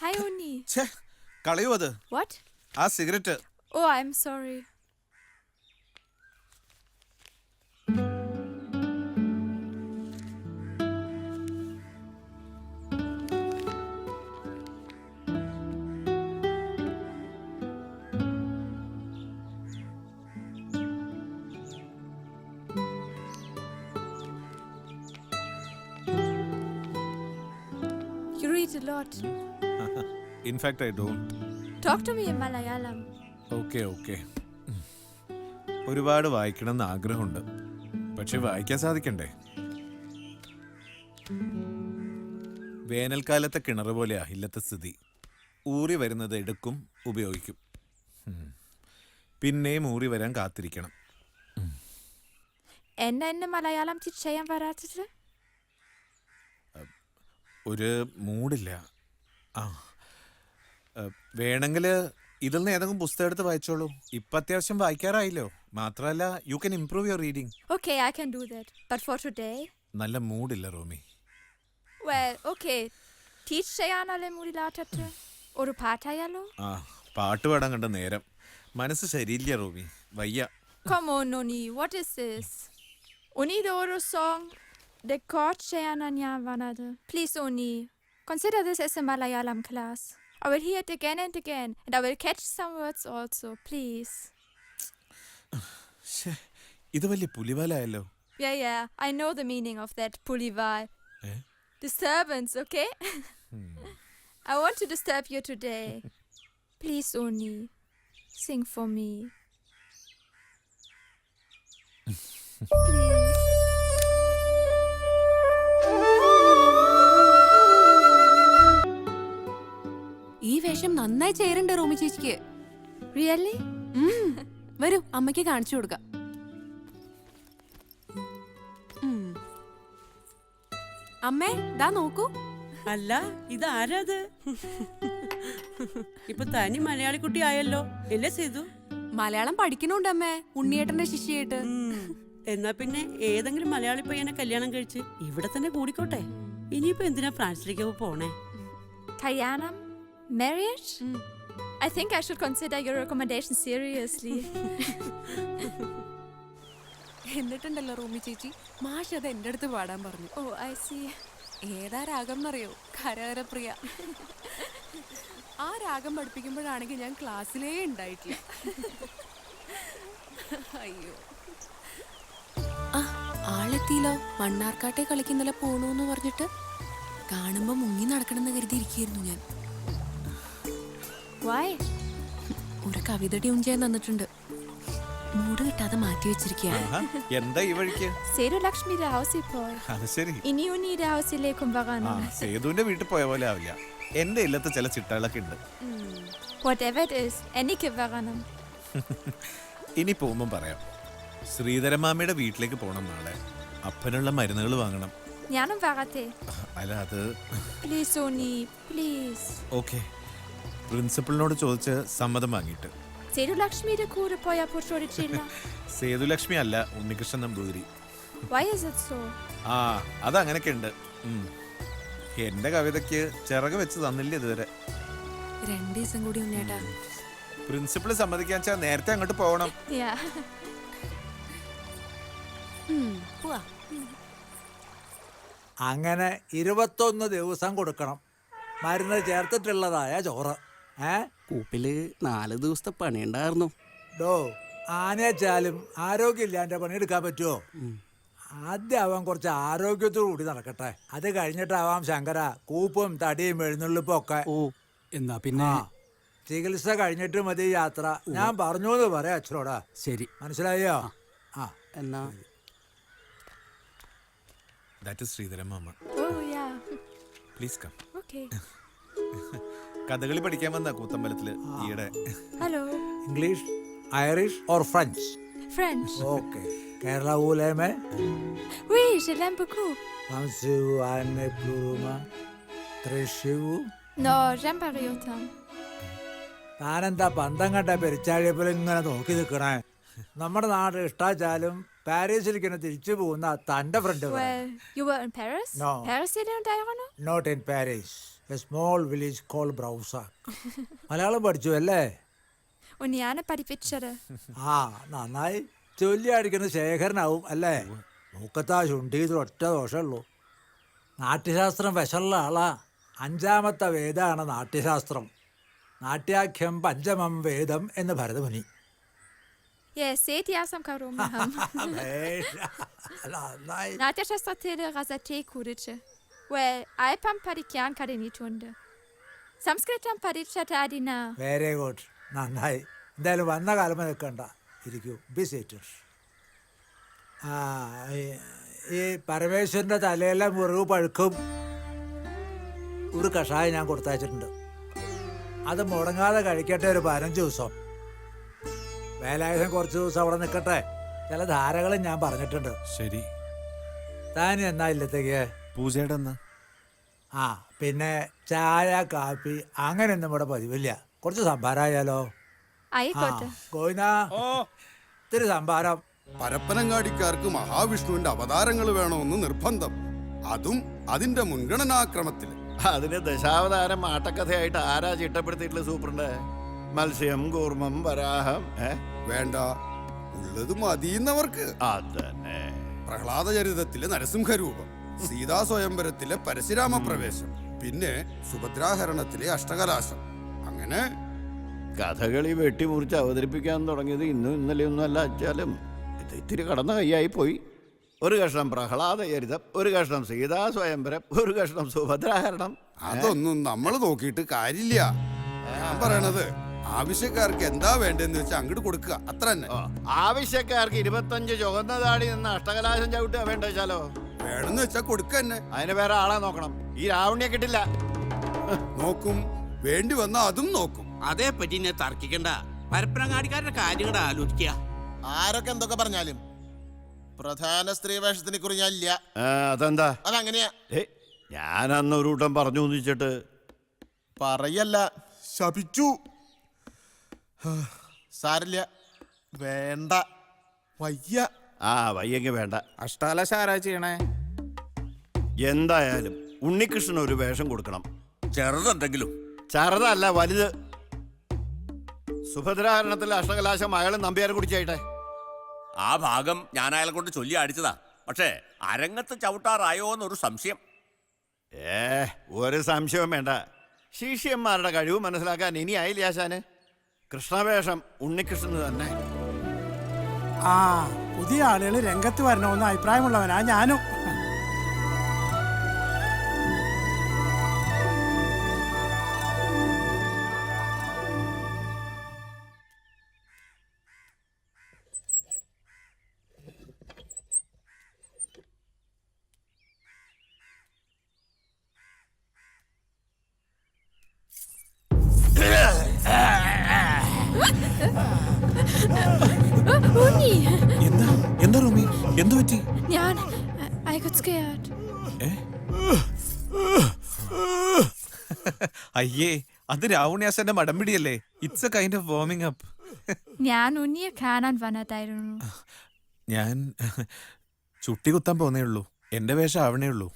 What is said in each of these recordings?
Hi, Uni. ഛേ കളയോ അത് What? ആ cigarette. Oh, I'm sorry. You read a lot. In fact I don't. Talk to me in Malayalam. Okay okay. ഒരുപാട് വായിക്കണമെന്ന് ആഗ്രഹമുണ്ട്, പക്ഷെ വായിക്കാൻ സാധിക്കണ്ടേ? വേനൽക്കാലത്തെ കിണർ പോലെയാ ഇല്ലത്തെ സ്ഥിതി. ഊറി വരുന്നത് എടുക്കും, ഉപയോഗിക്കും, പിന്നെയും ഊറി വരാൻ കാത്തിരിക്കണം. എന്നെ മലയാളം ടീച്ച് ചെയ്യാൻ വരാത്തത്? ഒരു മൂഡില്ല. ആ വേണമെങ്കിൽ ഇതിൽ നിന്ന് ഏതെങ്കിലും പുസ്തകം എടുത്ത് വായിച്ചോളൂ. ഇപ്പം അത്യാവശ്യം വായിക്കാറായില്ലോ. മാത്രമല്ല you can improve your reading. Okay, I can do that. But for today? നല്ല മൂഡില്ല റോമി. Well, okay. ടീച്ച് ചെയ്യാനല്ലേ മൂടിലാറ്റത്ത്? ഒരു പാട്ടായാലോ? ആ പാട്ട് പാടാൻ കണ്ട നേരം. മനസ്സ് ശരിയില്ല റോമി, വയ്യ. Come on, Uni. What is this? Uniയുടെ ഒരു song record ചെയ്യാനാണ് ഞാൻ വന്നത്. Please, Uni. Consider this as a Malayalam class. I will hear it again and again, and I will catch some words also. Please. ഇത് വലിയ പുലിവാലായല്ലോ. Yeah. I know the meaning of that pulival. Eh? Disturbance, okay? I want to disturb you today. Please, Uni. Sing for me. Please. ഈ വേഷം നന്നായി ചേരണ്ട റോമി ചേച്ചിക്ക്. Really? വരൂ, അമ്മയ്ക്ക് കാണിച്ചു കൊടുക്കാം. അമ്മേ, ദാ നോക്കൂ. അല്ല, ഇതാരാത്? ഇപ്പൊ തനി മലയാളി കുട്ടി ആയല്ലോ, അല്ലേ സേതു? മലയാളം പഠിക്കണുണ്ട് അമ്മേ, ഉണ്ണിയേട്ടന്റെ ശിഷ്യയായിട്ട്. എന്നാ പിന്നെ ഏതെങ്കിലും മലയാളി പയ്യനെ കല്യാണം കഴിച്ച് ഇവിടെ തന്നെ കൂടിക്കോട്ടെ. ഇനിയിപ്പോ എന്തിനാ ഫ്രാൻസിലേക്ക് പോണേ? Kalyanam? Marriage? I think I should consider your recommendation seriously. എന്നിട്ടുണ്ടല്ലോ Romy ചേച്ചി, മാഷ് അത് എന്റെ അടുത്ത് പാടാൻ പറഞ്ഞു. Oh, I see. ഏതാ രാഗം എന്നറിയോ? കരകരപ്രിയ. ആ രാഗം പഠിപ്പിക്കുമ്പോഴാണെങ്കിൽ ഞാൻ ക്ലാസ്സിലേ ഉണ്ടായിട്ടില്ല. അയ്യോ, ആളെത്തിയില്ലോ. മണ്ണാർക്കാട്ടെ കളിക്കുന്നല്ല പോണൂന്ന് പറഞ്ഞിട്ട് കാണുമ്പോ മുങ്ങി നടക്കണമെന്ന് കരുതി ഇരിക്കുകയായിരുന്നു ഞാൻ. Why? ഒരു കവിത ട്യൂൺ ചെയ്യാൻ തന്നിട്ടുണ്ട്. മൂട് കിട്ടാതെ മാറ്റി വെച്ചിരിക്കുകയാണ്. എന്താ ഈ വഴിക്ക്? സേതു ലക്ഷ്മിയുടെ ഹൗസിൽ പോയി. അത് ശരി. ഇനി ഉണ്ണിയുടെ ഹൗസിലേക്കും വരണം. സേതുവിന്റെ വീട്ടിൽ പോയ പോലെ ആവില്ല. എന്റെ ഇല്ലത്തെ ചില ചിട്ടകളൊക്കെ ഉണ്ട്. Whatever it is, എനിക്ക് വരണം. ഇനി പോകുമ്പം പറയാം. ശ്രീധരമാമയുടെ വീട്ടിലേക്ക് പോണം നാളെ. അപ്പനുള്ള മരുന്നുകൾ വാങ്ങണം. ഞാനും വരട്ടെ. അല്ല അത് പ്ലീസ് ഉണ്ണി, പ്ലീസ്. ഓക്കെ, പ്രിൻസിപ്പളിനോട് ചോദിച്ച് സമ്മതം വാങ്ങിയിട്ട്. സേതുലക്ഷ്മിയുടെ കൂടെ പോയപ്പോൾ ചോദിച്ചില്ല. സേതുലക്ഷ്മി അല്ല, Unnikrishnan Namboothiri. Why is it so? ആ അതങ്ങനൊക്കെ ഉണ്ട്. എന്റെ കവിതയ്ക്ക് ചിറക് വെച്ച് തന്നില്ല ഇതുവരെ. 2 ദിവസം കൂടി ഉണ്ണേട്ടാ. പ്രിൻസിപ്പൾ സമ്മതിക്കാൻ വെച്ചാൽ നേരത്തെ അങ്ങോട്ട് പോകണം. Yeah. പോവാ. അങ്ങനെ 21 ദിവസം കൊടുക്കണം. മരുന്ന് ചേർത്തിട്ടുള്ളതായ ചോറ്. കൂപ്പില് 4 ദിവസത്തെ പണിയുണ്ടായിരുന്നു. ഡോ, ആനച്ചാലും ആരോഗ്യമില്ലാണ്ട് പണിയെടുക്കാൻ പറ്റുമോ? ആദ്യം അവൻ കുറച്ച് ആരോഗ്യത്തോടു കൂടി നടക്കട്ടെ. അത് കഴിഞ്ഞിട്ടാവാം ശങ്കര കൂപ്പും തടിയും എഴുന്നള്ളിപ്പും ഒക്കെ. ഓ, എന്നാ പിന്നെ ചികിത്സ കഴിഞ്ഞിട്ട് മതി യാത്ര. ഞാൻ പറഞ്ഞു എന്ന് പറയാം അച്ഛനോടാ. ശരി, മനസ്സിലായോ? ആ എന്നാ ദാറ്റ് ഈസ് ശ്രീധരമാമ. Oh yeah. Please come. Okay. Kathakali പഠിക്കാൻ വന്ന കൂത്തമ്പലത്തില് ഈയിടെ. Hello. English, Irish or French? French. Okay. Kerala ഊലേമേ? Oui, je l'aime beaucoup. Pensez-vous à mes plumes? Trichez-vous? Non, j'aime pas autant. താനെന്താ പന്തം കണ്ട പെരിച്ചാഴിയപ്പോൾ ഇങ്ങനെ നോക്കി നിൽക്കണേ? നമ്മുടെ നാട് ഇഷ്ടാച്ചാലും പാരീസിലേക്ക് തിരിച്ചു പോകുന്ന തന്റെ front. Well, you were in Paris? No. Paris, c'est dans Diana? Not in Paris. A small village call ബ്രൗസാക്ക്. മലയാളം പഠിച്ചു അല്ലേ? ഉണ്ണിയാണ് പഠിപ്പിച്ചത്. ആ നന്നായി. ചൊല്ലി അടിക്കുന്ന ശേഖരനാവും അല്ലേ? മൂക്കത്താ ചുണ്ടീത് ഒറ്റ ദോഷമുള്ളൂ. നാട്യശാസ്ത്രം വിഷമുള്ള ആളാ. 5ാമത്തെ വേദമാണ് നാട്യശാസ്ത്രം. നാട്യാഖ്യം പഞ്ചമം വേദം എന്ന് Bharatamuni. Yes, seht ihr som karomaham. നന്നായി. നാട്യശാസ്ത്രത്തിലെ റസത്തെ കുറിച്ച് അല്പം പഠിക്കാൻ കഴിഞ്ഞിട്ടുണ്ട്. സംസ്കൃതം പഠിച്ചതിന വെരി ഗുഡ്, നന്നായി. എന്തായാലും വന്ന കാലം നിൽക്കണ്ട, ഇരിക്കൂ, ബി സീറ്റഡ്. ആ ഈ പരമേശ്വരൻ്റെ തലയിലെ മുറിവ് പഴുക്കും ഒരു കഷായം ഞാൻ കൊടുത്തയച്ചിട്ടുണ്ട്. അത് മുടങ്ങാതെ കഴിക്കട്ടെ ഒരു 15 ദിവസം. വേലായുധം കുറച്ച് ദിവസം അവിടെ നിൽക്കട്ടെ. ചില ധാരകളും ഞാൻ പറഞ്ഞിട്ടുണ്ട്. ശരി. താൻ എന്നാ ഇല്ലത്തേക്ക്? പൂജയുടെ അന്ന്. ആ പിന്നെ ചായ കാപ്പി അങ്ങനെയൊന്നും ഇവിടെ പതിവില്ല. കുറച്ച് സംഭാരമായാലോ? ആയിക്കോട്ടെ. കോയിനാ ഇത്തിരി സംഭാരം. പരപ്പനങ്ങാടിക്കാർക്ക് മഹാവിഷ്ണുവിന്റെ അവതാരങ്ങൾ വേണമെന്ന് നിർബന്ധം, അതും അതിന്റെ മുൻഗണനാക്രമത്തിൽ. അതിന് ദശാവതാരം ആട്ടക്കഥയായിട്ട് ആരാ ചിട്ടപ്പെടുത്തിയിട്ടുള്ള സൂപ്രണ്ട്? മത്സ്യം, കൂർമ്മം, വരാഹം. വേണ്ട, ഉള്ളത് മതിയുന്നവർക്ക്. അതന്നെ. പ്രഹ്ലാദ ചരിതത്തിലെ നരസിംഹരൂപം, സീതാ സ്വയംവരത്തിലെ പരശുരാമ പ്രവേശം, പിന്നെ സുഭദ്രാഹരണത്തിലെ അഷ്ടകലാശം. അങ്ങനെ കഥകളി വെട്ടിമുറിച്ച് അവതരിപ്പിക്കാൻ തുടങ്ങിയത് ഇന്നും ഇന്നലെയൊന്നും അല്ല. അച്ചാലും ഇത് ഇത്തിരി കടന്ന കൈയായി പോയി. ഒരു കഷ്ണം പ്രഹ്ലാദ ചരിതം, ഒരു കഷ്ണം സീതാ സ്വയംവരം, ഒരു കഷ്ണം സുഭദ്രാഹരണം. അതൊന്നും നമ്മൾ നോക്കിയിട്ട് കാര്യമില്ല. ഞാൻ പറയണത് ആവശ്യക്കാർക്ക് എന്താ വേണ്ടെന്ന് വെച്ചാൽ അങ്ങോട്ട് കൊടുക്കുക, അത്ര തന്നെ. ആവശ്യക്കാർക്ക് 25 ചുവന്ന താടി നിന്ന് അഷ്ടകലാശം ചവിട്ടുക വേണ്ട വെച്ചാലോ? വേണമെന്ന് വെച്ചാൽ കൊടുക്കുക തന്നെ. അതിന് വേറെ ആളെ നോക്കണം. ഈ രാവണിയെ കിട്ടില്ല. നോക്കും, വേണ്ടി വന്ന അതും നോക്കും. അതേപ്പറ്റി എന്നെ തർക്കിക്കണ്ട. പരപ്പനങ്ങാടിക്കാരുടെ കാര്യങ്ങൾ ആലോചിക്കുക. ആരൊക്കെ എന്തൊക്കെ പറഞ്ഞാലും പ്രധാന സ്ത്രീ വേഷത്തിനെ കുറിച്ച് ഞാനില്ല. അതെന്താ? അതങ്ങനെയാ. ഞാൻ അന്ന് ഒരു കൂട്ടം പറഞ്ഞു ഒന്നിച്ചിട്ട് പറയല്ല, ശപിച്ചു. സാരില്ല, വേണ്ട, വയ്യ. വയ്യെങ്കിൽ വേണ്ട. അഷ്ടാലശ ആരാ ചെയ്യണേ? എന്തായാലും ഉണ്ണികൃഷ്ണൻ ഒരു വേഷം കൊടുക്കണം. ചെറുതെന്തെങ്കിലും. ചെറുതല്ല, വലുത്. സുഭദ്രാഹരണത്തിൽ അഷ്ടകലാശം അയാൾ നമ്പ്യാരെ കുടിച്ചായിട്ടെ. ആ ഭാഗം ഞാൻ അയാളെ കൊണ്ട് ചൊല്ലി അടിച്ചതാ. പക്ഷേ അരങ്ങത്ത് ചവിട്ടാറായോ എന്നൊരു സംശയം. ഒരു സംശയവും വേണ്ട. ശിഷ്യന്മാരുടെ കഴിവ് മനസ്സിലാക്കാൻ ഇനി ആയില്ല ആശാന്. കൃഷ്ണവേഷം ഉണ്ണികൃഷ്ണന് തന്നെ. പുതിയ ആളുകൾ രംഗത്ത് വരണമെന്ന് അഭിപ്രായമുള്ളവനാ ഞാനും. ഉണ്ണി, എന്താ റൂമി, എന്തു പറ്റി? ഞാൻ I got scared. അയ്യേ, അത് രാവണ്യാസന്റെ മടമ്പിടിയല്ലേ. It's a kind of warming up. ഞാൻ ഉണ്ണിയെ കാണാൻ വന്നതായിരുന്നു. ഞാൻ ചുട്ടി കുത്താൻ പോന്നേ ഉള്ളൂ. എന്റെ വേഷം ആവണേ ഉള്ളൂ.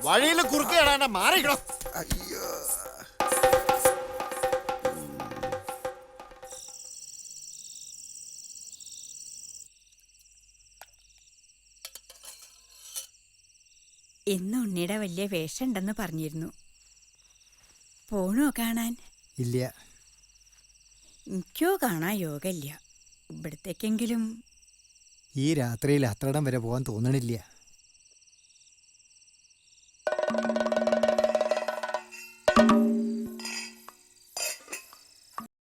വഴിയിൽ കുറുക്കേടാ, മാറിക്കണോ? അയ്യോ, ഇന്ന് ഉണ്ണിയുടെ വലിയ വേഷം ഉണ്ടെന്ന് പറഞ്ഞിരുന്നു. പോണോ കാണാൻ? ഇല്ല. എനിക്കോ കാണാൻ യോഗമില്ല. ഇവിടത്തേക്കെങ്കിലും ഈ രാത്രിയിൽ അത്രയിടം വരെ പോകാൻ തോന്നണില്ല.